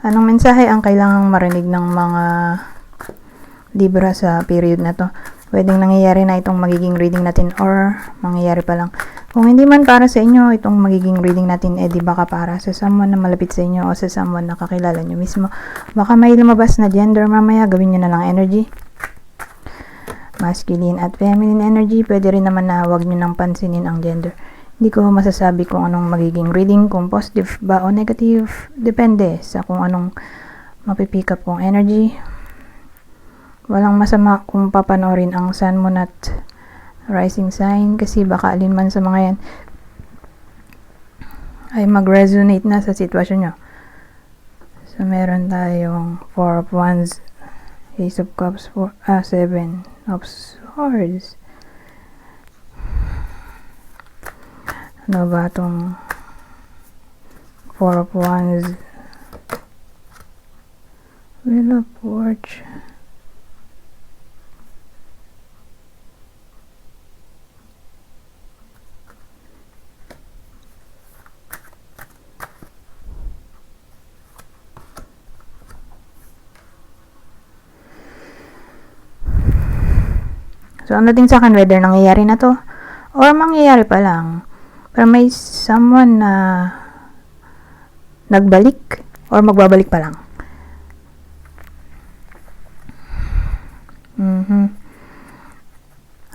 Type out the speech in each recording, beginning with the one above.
Anong mensahe ang kailangang marinig ng mga Libra sa period na to? Pwedeng nangyayari na itong magiging reading natin or mangyayari pa lang. Kung hindi man para sa inyo itong magiging reading natin, di baka para sa someone na malapit sa inyo o sa someone na kakilala nyo mismo. Baka may lumabas na gender mamaya, gawin nyo na lang energy. Masculine at feminine energy, pwede rin naman na huwag nyo nang pansinin ang gender. Hindi ko masasabi kung anong magiging reading, kung positive ba o negative. Depende sa kung anong mapipick up kong energy. Walang masama kung papanoorin ang Sun, Moon at Rising sign kasi baka alin man sa mga yan ay mag-resonate na sa sitwasyon nyo. So, meron tayong 4 of Wands, Ace of Cups, 7 of Swords. Ano ba itong 4 of Wands? Wheel of Fortune. So, ang dating sa akin, whether nangyayari na to or mangyayari pa lang. Pero may someone na nagbalik or magbabalik pa lang.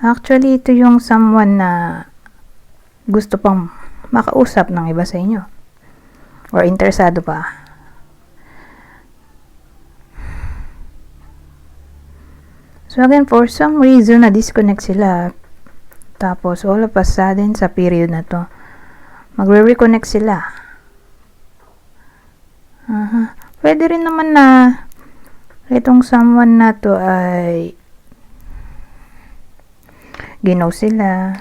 Actually, ito yung someone na gusto pang makausap ng iba sa inyo. Or interesado pa. So again, for some reason, na-disconnect sila. Tapos, all of a sudden, sa period na to, magre-reconnect sila. Pwede rin naman na itong someone na to ay ginaw sila,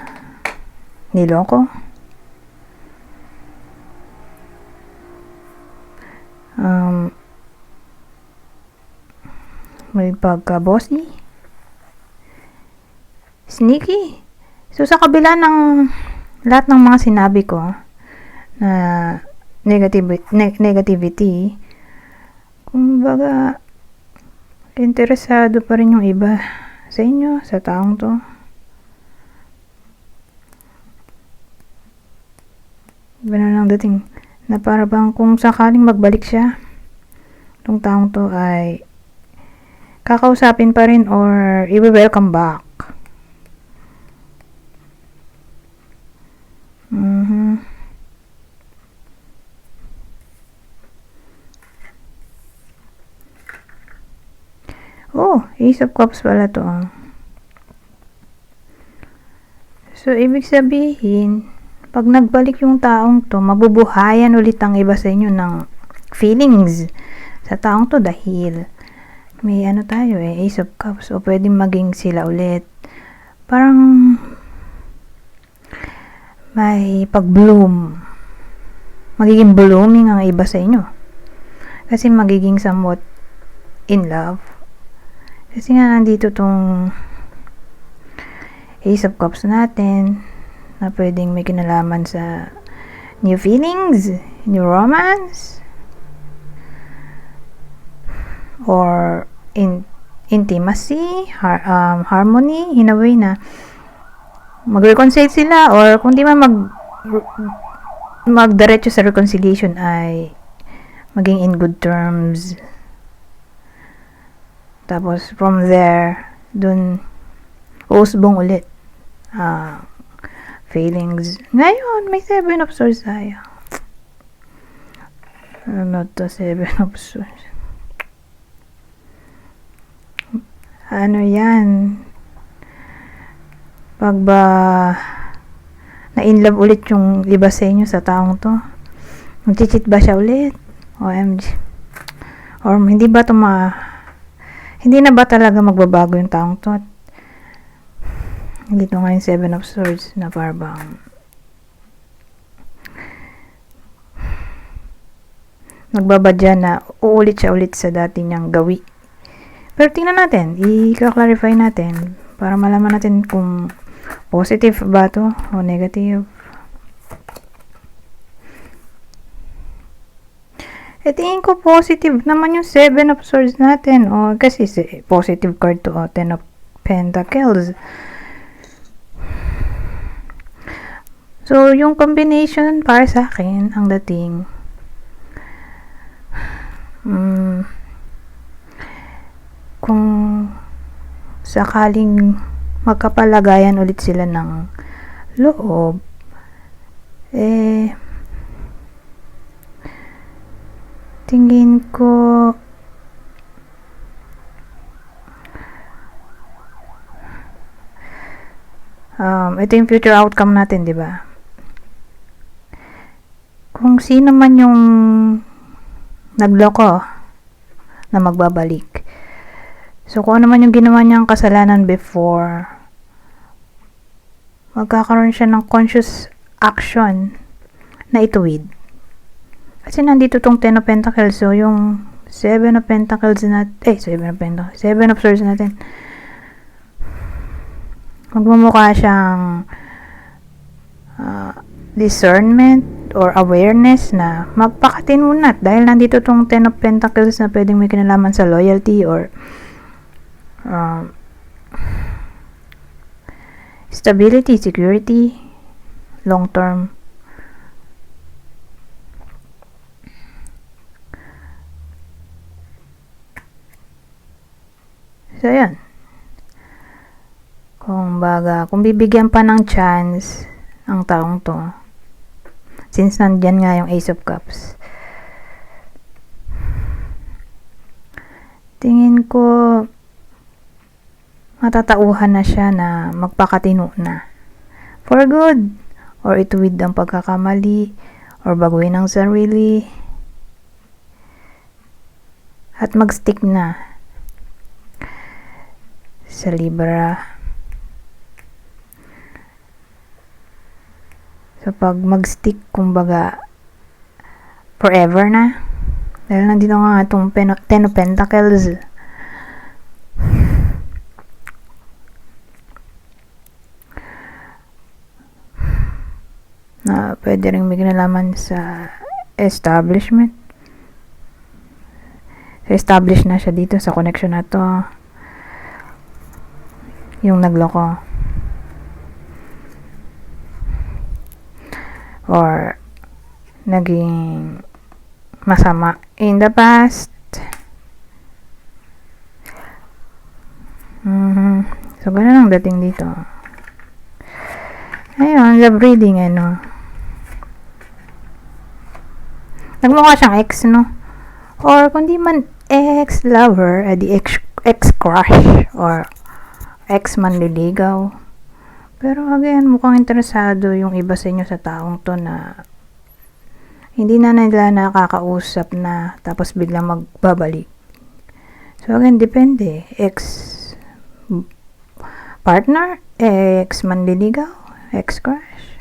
niloko. May pagka-bossy. Sneaky. So, sa kabila ng lahat ng mga sinabi ko na negativity, kumbaga, interesado pa rin yung iba sa inyo, sa taong to. Iba na lang dating na para bang kung sakaling magbalik siya, itong taong to ay kakausapin pa rin or i-welcome back. Oh, Ace of Cups pala to. So, ibig sabihin, pag nagbalik yung taong to, mabubuhayan ulit ang iba sa inyo ng feelings sa taong to dahil may ano tayo Ace of Cups. O pwedeng maging sila ulit. Parang may pag-bloom. Magiging blooming ang iba sa inyo. Kasi magiging somewhat in love. Kasi nga nandito tong Ace of Cups natin na pwedeng may kinalaman sa new feelings, new romance, or intimacy, harmony, in a way na mag-reconcile sila or kung di man magdiretso sa reconciliation ay maging in good terms. Tapos, from there, dun, usbong ulit. Feelings. Ngayon, may 7 of Swords tayo. Ano to, 7 of Swords? Ano yan? Pag ba na-inlove ulit yung iba sa inyo sa taong to, mag-cheat ba siya ulit? OMG. Or hindi ba ito hindi na ba talaga magbabago yung taong to? Dito nga yung 7 of Swords na parang nagbabadya na uulit siya ulit sa dati niyang gawi. Pero tingnan natin, i-clarify natin para malaman natin kung positive ba to o negative. tingin ko positive naman yung 7 of Swords natin. O, kasi positive card to, 10 of Pentacles. So, yung combination para sa akin, ang dating, kung sakaling magkapalagayan ulit sila ng loob, tingin ko ito yung future outcome natin, di ba? Kung sino man yung nagloko na magbabalik. So, kung ano man yung ginawa niyang kasalanan before, magkakaroon siya ng conscious action na ituwid. Kasi nandito tong 10 of Pentacles. So, yung 7 of Pentacles natin, 7 of Swords natin, magmumukha siyang discernment or awareness na magpakatinunat dahil nandito tong 10 of Pentacles na pwedeng may kinalaman sa loyalty or stability, security, long term. So, yan. Kung bibigyan pa ng chance ang taong to, since nandyan nga yung Ace of Cups, tingin ko matatauhan na siya na magpakatino na for good, or ituwid ang pagkakamali, or baguhin ang sarili, at magstick na sa Libra. So, pag mag-stick, kumbaga, forever na. Dahil nandito nga itong 10 of Pentacles. Na pwede rin may kinalaman sa establishment. Establish na siya dito sa connection na to. Yung nagloko. Or naging masama in the past. So, ganun ang dating dito. Ayun, love reading, nagmukha siyang ex, no? Or, kundi man ex-lover, di ex-crush, or ex-manliligaw. Pero again, mukhang interesado yung iba sa inyo sa taong to na hindi na nila nakakausap na tapos biglang magbabalik. So again, depende. Ex-partner, ex-manliligaw, ex-crush.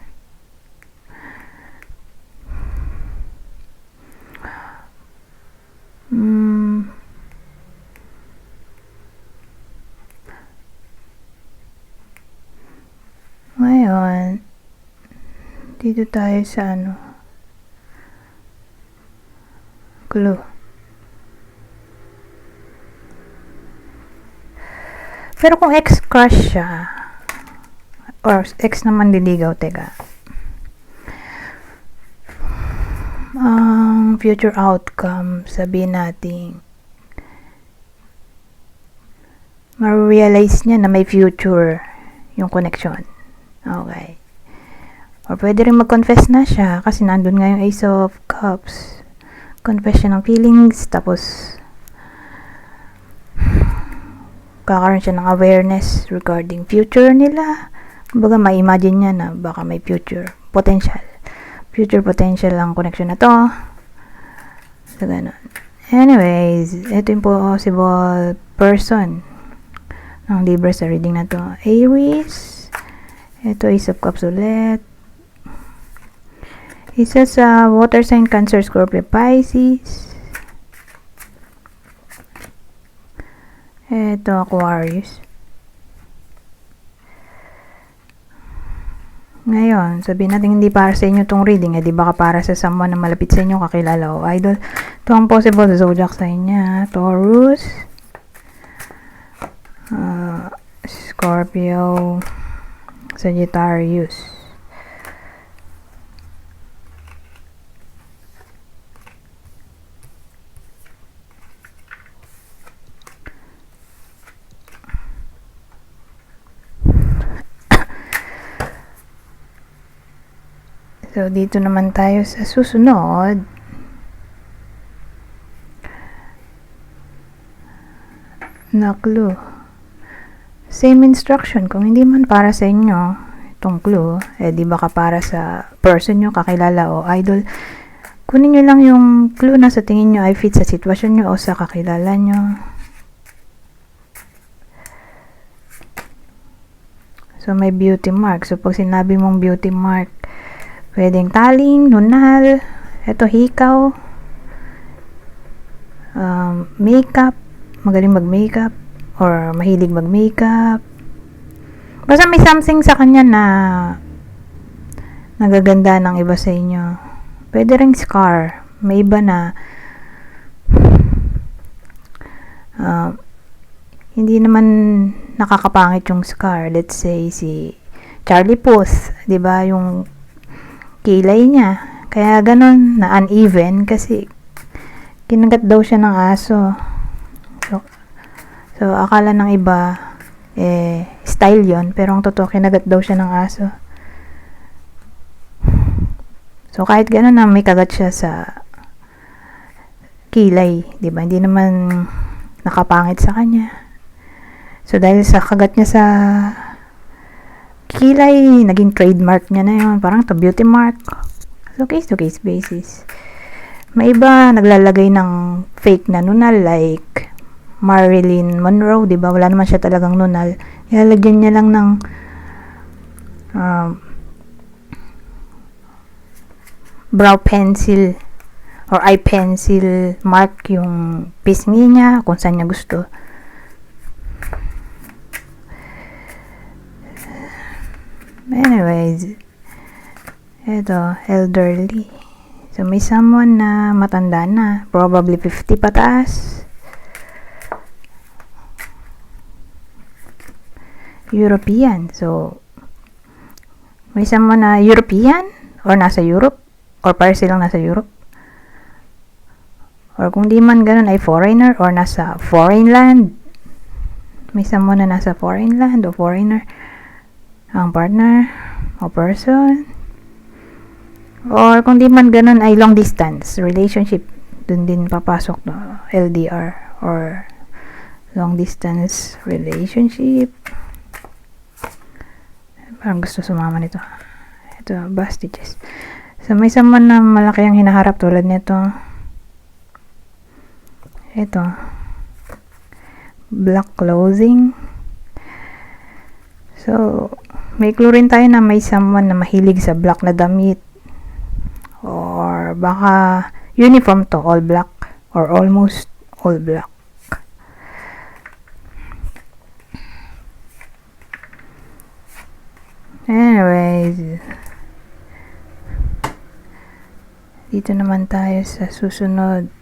Ngayon, dito tayo sa clue. Pero kung ex-crush siya, or ex naman liligaw, teka. Ang future outcome, sabihin natin, ma-realize niya na may future yung connection. Okay. Or pwede rin mag-confess na siya kasi nandun nga yung Ace of Cups. Confess siya ng feelings, tapos kakaroon siya ng awareness regarding future nila. Kumbaga, ma-imagine niya na baka may future potential ang connection na to. So, ganun. Anyways, ito yung possible person ng Libra sa reading na to. Aries. Ito, Ace of Cups ulit. Isa sa water sign, Cancer, Scorpio, Pisces. Ito, Aquarius. Ngayon, sabihin natin hindi para sa inyo tong reading, di baka para sa someone na malapit sa inyo, kakilala o idol. Ito ang possible zodiac sign niya. Taurus, Scorpio, Sagittarius. So, dito naman tayo sa susunod. Na clue. Same instruction. Kung hindi man para sa inyo, itong clue, di baka para sa person nyo, kakilala o idol. Kunin nyo lang yung clue na sa tingin nyo ay fit sa sitwasyon nyo o sa kakilala nyo. So, may beauty mark. So, pag sinabi mong beauty mark, pwedeng taling, nunal, eto hikaw, makeup, magaling mag-makeup, or mahilig mag-makeup. Basta may something sa kanya na nagaganda ng iba sa inyo. Pwede ring scar. May iba na hindi naman nakakapangit yung scar. Let's say si Charlie Puth, 'di ba, yung kilay niya. Kaya ganun na uneven kasi kinagat daw siya ng aso. So akala ng iba style yon, pero ang totoo kinagat daw siya ng aso. So kahit ganun na may kagat siya sa kilay, 'di ba? Hindi naman nakapangit sa kanya. So dahil sa kagat niya sa kilay, naging trademark niya na yun. Parang to beauty mark. So, case to case basis. May iba naglalagay ng fake na nunal like Marilyn Monroe, diba? Wala naman siya talagang nunal. Ilalagyan niya lang ng brow pencil or eye pencil mark yung pisngi niya kung saan niya gusto. Anyways, ito, elderly. So, may someone na matanda na. Probably 50 pataas. European. So, may someone na European or nasa Europe or para silang nasa Europe. Or kung di man ganun ay foreigner or nasa foreign land. May someone na nasa foreign land o foreigner ang partner o person. Or kung di man ganun ay long distance relationship, dun din papasok no, LDR or long distance relationship. Parang gusto sumama nito. Ito, bastages. So may someone na malaki ang hinaharap tulad nito. Ito, black clothing. So may clue rin tayo na may someone na mahilig sa black na damit. Or baka uniform to, all black or almost all black. Anyways, dito naman tayo sa susunod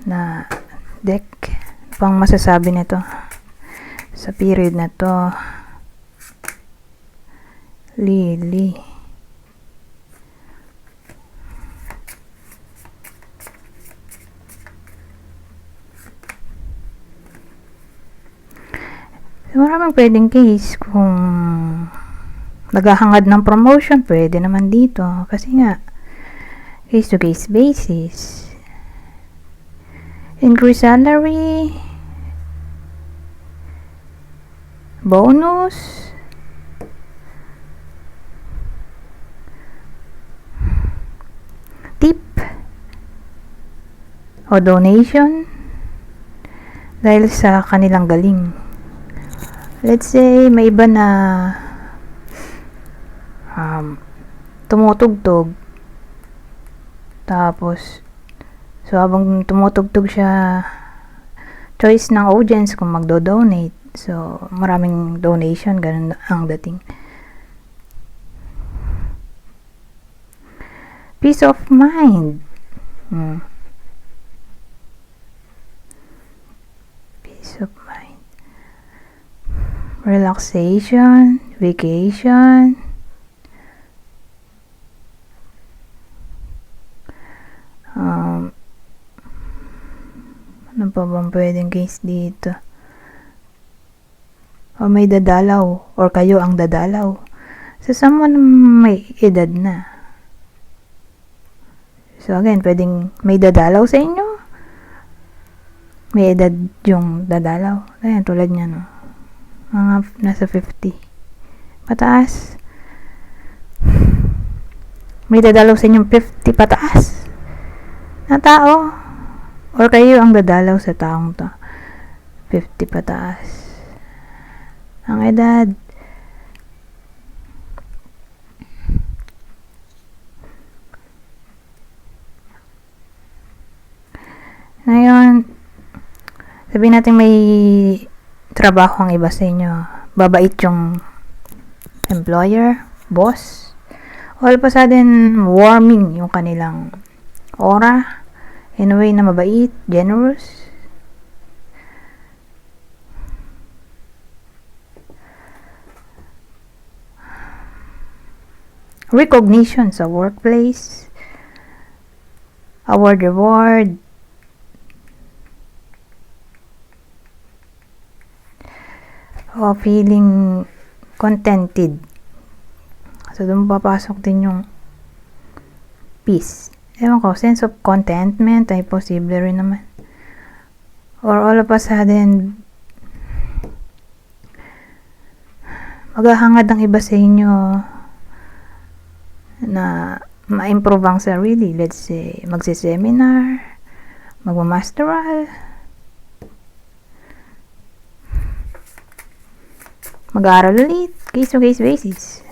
na deck. Pang masasabi nito sa period na to. Lily. So, maraming pwedeng case kung naghahangad ng promotion, pwede naman dito. Kasi nga, case to case basis. Increase salary, bonus, tip, o donation dahil sa kanilang galing. Let's say, may iba na tumutugtog. Tapos, so habang tumutugtog siya, choice ng audience kung magdo-donate. So, maraming donation, ganun ang dating. Peace of mind. Peace of mind. Relaxation, vacation. Ano pa bang pwedeng case dito? O may dadalaw, or kayo ang dadalaw sa someone may edad na. So again, pwedeng may dadalaw sa inyo. May edad yung dadalaw. Ayan, tulad niya, no? Mga nasa 50. Pataas. May dadalaw sa inyong 50 pataas na tao. Or kayo ang dadalaw sa taong to. 50 pataas. Ang edad. Ngayon, sabihin natin may trabaho ang iba sa inyo. Babait yung employer, boss. All of a sudden, warming yung kanilang aura. In a way na mabait, generous. Recognition sa workplace. Award, reward. O feeling contented. So, doon papasok din yung peace. Ewan ko, sense of contentment ay posible rin naman. Or all of a sudden, maghahangad ang iba sa inyo na ma-improve ang sarili. Let's say, magsi-seminar, magmamasteral, mag-aaral ulit, case-to-case basis.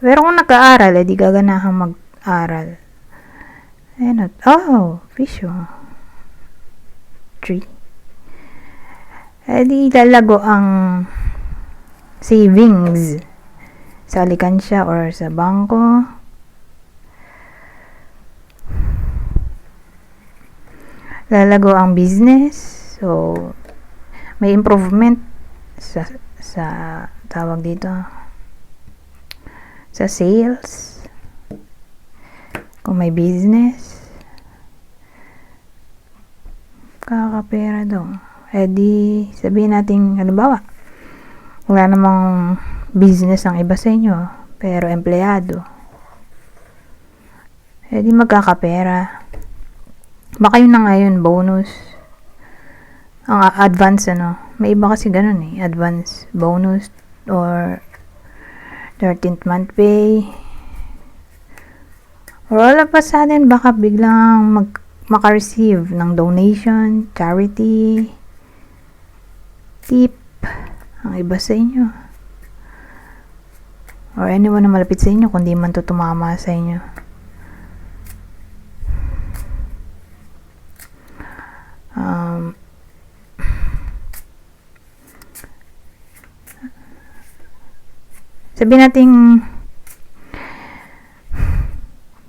Pero kung nag-aaral, di gaganahang mag-aral. Ayun, fisyo. 3. Di lalago ang savings sa alikansya or sa bangko. Lalago ang business. So, may improvement sa tawag dito, sa sales. Kung may business, kakapera daw. Di sabihin natin, halimbawa, wala namang business ang iba sa inyo, pero empleyado. Di magkakapera. Baka yun na ngayon, bonus. Ang advance, may iba kasi ganun advance bonus or 13th month pay. Or all of a sudden, baka biglang maka-receive ng donation, charity, tip, ang iba sa inyo. Or anyone na malapit sa inyo, kundi man to tumama sa inyo. Sabihin natin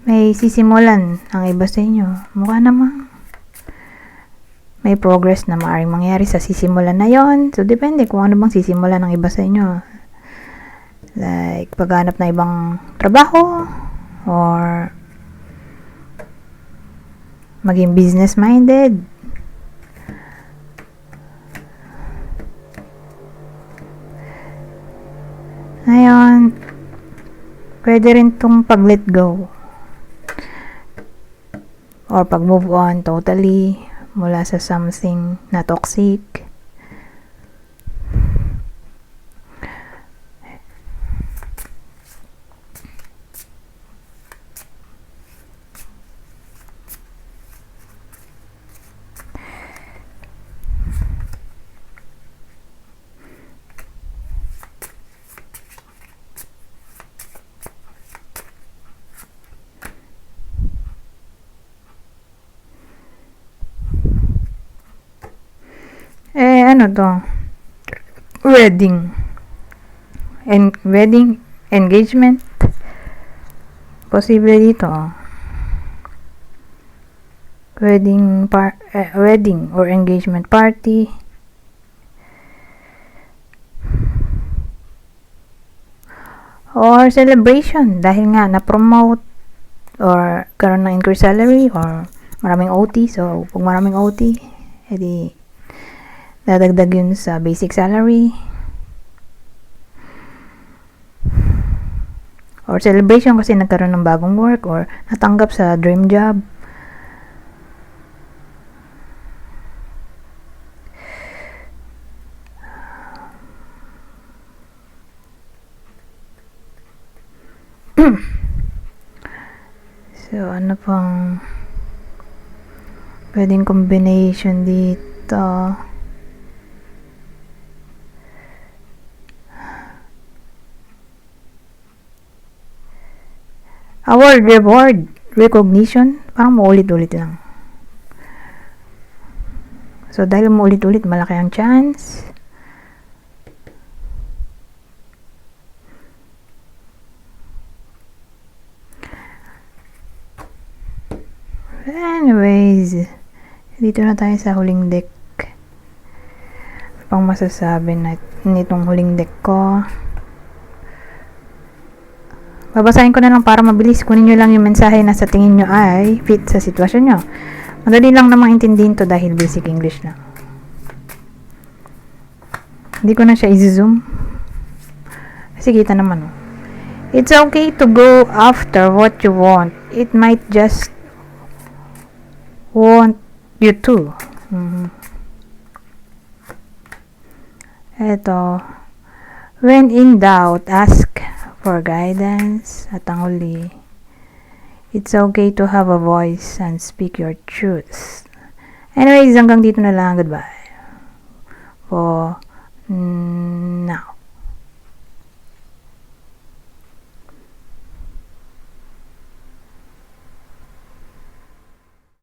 may sisimulan ang iba sa inyo. Mukha namang may progress na maaaring mangyari sa sisimulan na yon. So, depende kung ano bang sisimulan ng iba sa inyo. Like, paghanap na ibang trabaho or maging business-minded. Ngayon, pwede rin tong pag-let go or pag-move on totally mula sa something na toxic. ano to? Wedding. Wedding, engagement. Posible dito. Wedding or engagement party. Or celebration dahil nga na-promote or karoon ng increased salary or maraming OT. So, pag maraming OT, edi dadagdag yun sa basic salary. Or celebration kasi nagkaroon ng bagong work or natanggap sa dream job. So, ano pang pwedeng combination dito? Award, reward, recognition, parang maulit-ulit lang. So, dahil maulit-ulit, malaki ang chance. Anyways, dito na tayo sa huling deck. Pang masasabi na nitong huling deck ko. Babasahin ko na lang para mabilis. Kunin nyo lang yung mensahe na sa tingin nyo ay fit sa sitwasyon nyo. Madali lang namang intindihin to dahil basic English lang. Hindi ko na siya i-zoom. Kasi kita naman. It's okay to go after what you want. It might just want you to. Eto, when in doubt, ask for guidance. At ang huli, it's okay to have a voice and speak your truth. Anyways, hanggang dito na lang. Goodbye for now.